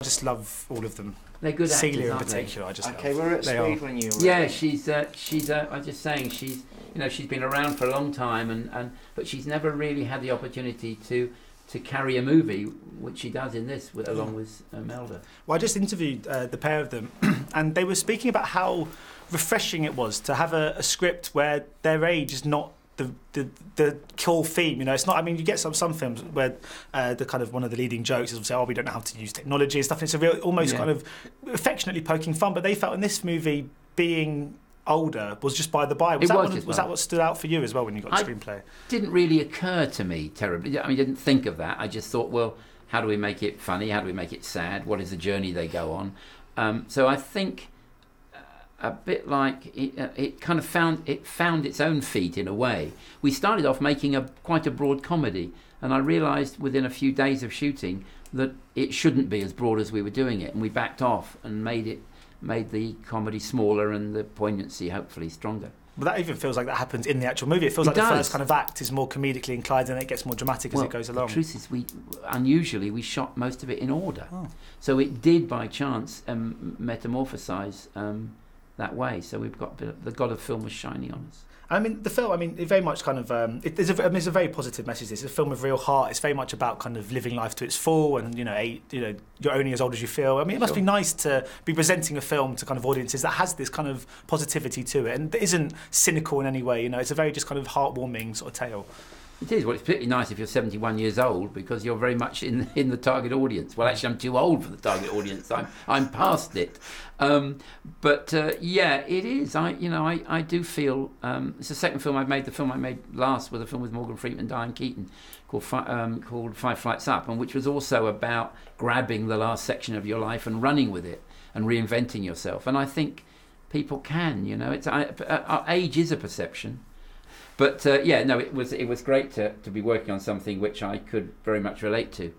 just love all of them. They're good actors, Celia in aren't they? particular, I just love. Okay, we're at speed when you. Yeah, she's. I'm just saying she's. She's been around for a long time, but she's never really had the opportunity to carry a movie, which she does in this, along with Imelda. Well, I just interviewed the pair of them, and they were speaking about how refreshing it was to have a script where their age is not the core theme. It's not. I mean, you get some films where the kind of one of the leading jokes is say, "Oh, we don't know how to use technology and stuff." And it's a real, almost kind of affectionately poking fun. But they felt in this movie being older was just by the by. Was that what stood out for you as well when you got the screenplay? Didn't really occur to me terribly. I mean, I didn't think of that. I just thought, well, how do we make it funny? How do we make it sad? What is the journey they go on? So I think a bit like it kind of found its own feet in a way. We started off making quite a broad comedy, and I realised within a few days of shooting that it shouldn't be as broad as we were doing it, and we backed off and made the comedy smaller and the poignancy hopefully stronger. But that even feels like that happens in the actual movie. It feels like the first kind of act is more comedically inclined and it gets more dramatic as it goes along. The truth is, we shot most of it in order. So it did by chance metamorphosize that way. So we've got the god of film was shining on us. I mean, the film, it very much kind of, it's a very positive message. It's a film with real heart. It's very much about kind of living life to its full and, you're only as old as you feel. I mean, it must be nice to be presenting a film to kind of audiences that has this kind of positivity to it and that isn't cynical in any way. It's a very just kind of heartwarming sort of tale. It is. Well, it's particularly nice if you're 71 years old because you're very much in the target audience. Well, actually, I'm too old for the target audience. I'm past it. Yeah, it is. I do feel it's the second film I've made. The film I made last was a film with Morgan Freeman and Diane Keaton called Five Flights Up, and which was also about grabbing the last section of your life and running with it and reinventing yourself. And I think people can. Our age is a perception. But it was great to be working on something which I could very much relate to.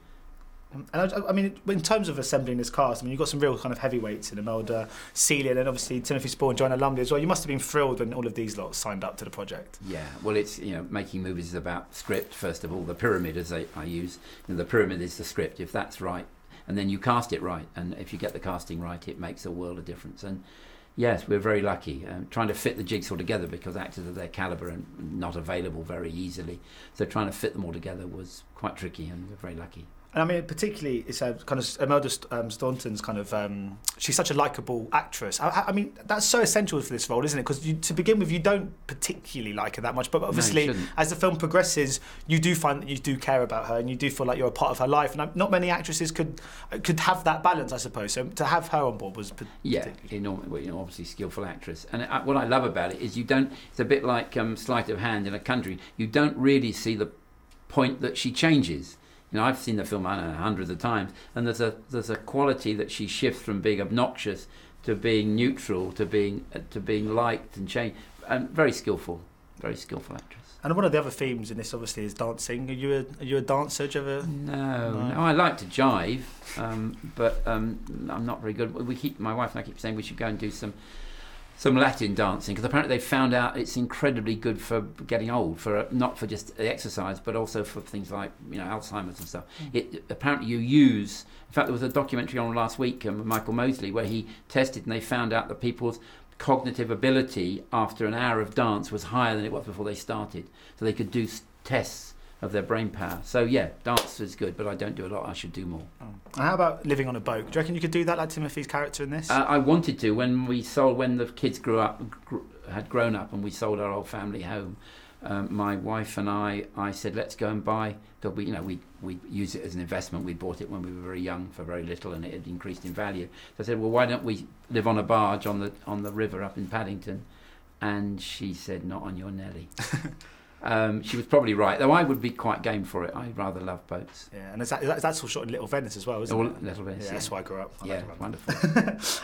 And I mean, in terms of assembling this cast, you've got some real kind of heavyweights in Imelda, Celia, and then obviously Timothy Spall and Joanna Lumley as well. You must have been thrilled when all of these lots signed up to the project. Yeah, well, it's making movies is about script first of all. The pyramid, as I use, the pyramid is the script. If that's right, and then you cast it right, and if you get the casting right, it makes a world of difference. And yes, we're very lucky trying to fit the jigsaw together because actors of their calibre are not available very easily. So trying to fit them all together was quite tricky, and we're very lucky. And I mean, particularly, it's kind of Imelda Staunton's kind of. She's such a likeable actress. I mean, that's so essential for this role, isn't it? Because to begin with, you don't particularly like her that much, but obviously, as the film progresses, you do find that you do care about her, and you do feel like you're a part of her life. And not many actresses could have that balance, I suppose. So to have her on board was obviously skillful actress. And what I love about it is you don't. It's a bit like sleight of hand in a country. You don't really see the point that she changes. I've seen the film, I don't know, hundreds of times, and there's a quality that she shifts from being obnoxious to being neutral to being liked and changed. And very skillful actress. And one of the other themes in this, obviously, is dancing. Are you a dancer? Do you ever? No. I like to jive, but I'm not very good. My wife and I keep saying we should go and do some Latin dancing because apparently they found out it's incredibly good for getting old, not for just exercise but also for things like Alzheimer's and stuff. Apparently you use. In fact, there was a documentary on last week with Michael Mosley where he tested and they found out that people's cognitive ability after an hour of dance was higher than it was before they started. So they could do tests of their brain power. So yeah, dance is good, but I don't do a lot. I should do more. And how about living on a boat? Do you reckon you could do that like Timothy's character in this? I wanted to. When the kids had grown up and we sold our old family home, my wife and I said, let's go and buy, because we use it as an investment. We bought it when we were very young for very little and it had increased in value. So I said, well, why don't we live on a barge on the river up in Paddington? And she said, not on your Nelly. She was probably right, though I would be quite game for it. I rather love boats. Yeah, and that's all shot in Little Venice as well, isn't it? Little Venice, yeah. That's where I grew up. I wonderful.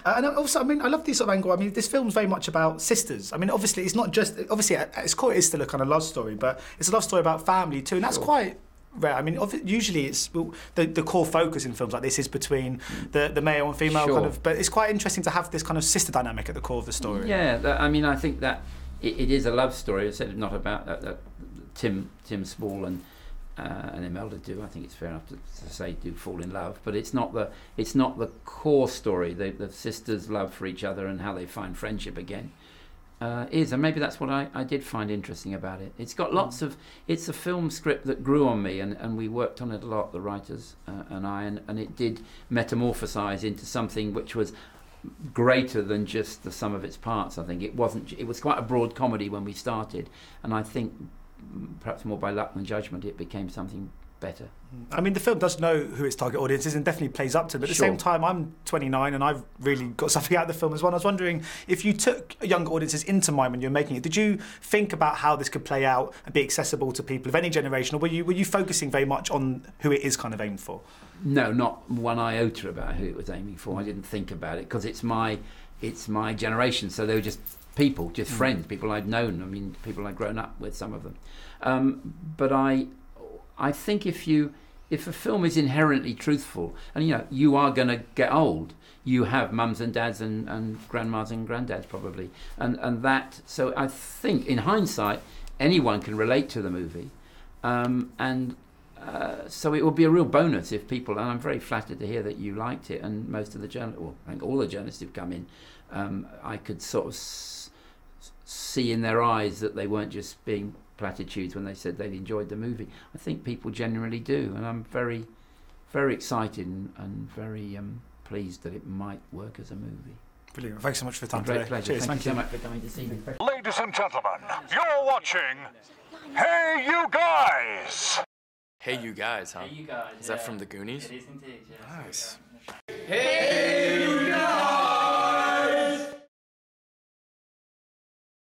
And also, I love this sort of angle. This film's very much about sisters. Obviously, it's not just... Obviously, at its core, it is still a kind of love story, but it's a love story about family too, and that's quite rare. Usually it's the core focus in films like this is between the male and female kind of... But it's quite interesting to have this kind of sister dynamic at the core of the story. Yeah, I think that... It is a love story. I said not about Tim Spall and Imelda do. I think it's fair enough to say do fall in love, but it's not the core story. The sisters' love for each other and how they find friendship again and maybe that's what I did find interesting about it. It's got lots of. It's a film script that grew on me, and we worked on it a lot, the writers and I, and it did metamorphosize into something which was greater than just the sum of its parts. I think it wasn't. It was quite a broad comedy when we started, and I think perhaps more by luck than judgment, it became something better. I mean, the film does know who its target audience is and definitely plays up to it. But at the same time, I'm 29 and I've really got something out of the film as well. I was wondering if you took younger audiences into mind when you were making it. Did you think about how this could play out and be accessible to people of any generation, or were you focusing very much on who it is kind of aimed for? No, not one iota about who it was aiming for. I didn't think about it because it's my generation. So they were just people, just friends, people I'd known. I mean, people I'd grown up with, some of them. But I think if a film is inherently truthful, and you are going to get old, you have mums and dads and grandmas and granddads probably, and that. So I think in hindsight, anyone can relate to the movie, so it will be a real bonus if people. And I'm very flattered to hear that you liked it, and most of the I think all the journalists who've come in, I could sort of see in their eyes that they weren't just being platitudes when they said they'd enjoyed the movie. I think people genuinely do, and I'm very, very excited and very pleased that it might work as a movie. Brilliant. Thanks so much for the time today. Great pleasure. Cheers. Thank you so much for coming to see me. Ladies and gentlemen, you're watching Hey You Guys! Hey You Guys, huh? Hey You Guys. Is that from the Goonies? It is indeed, yeah. Nice. Hey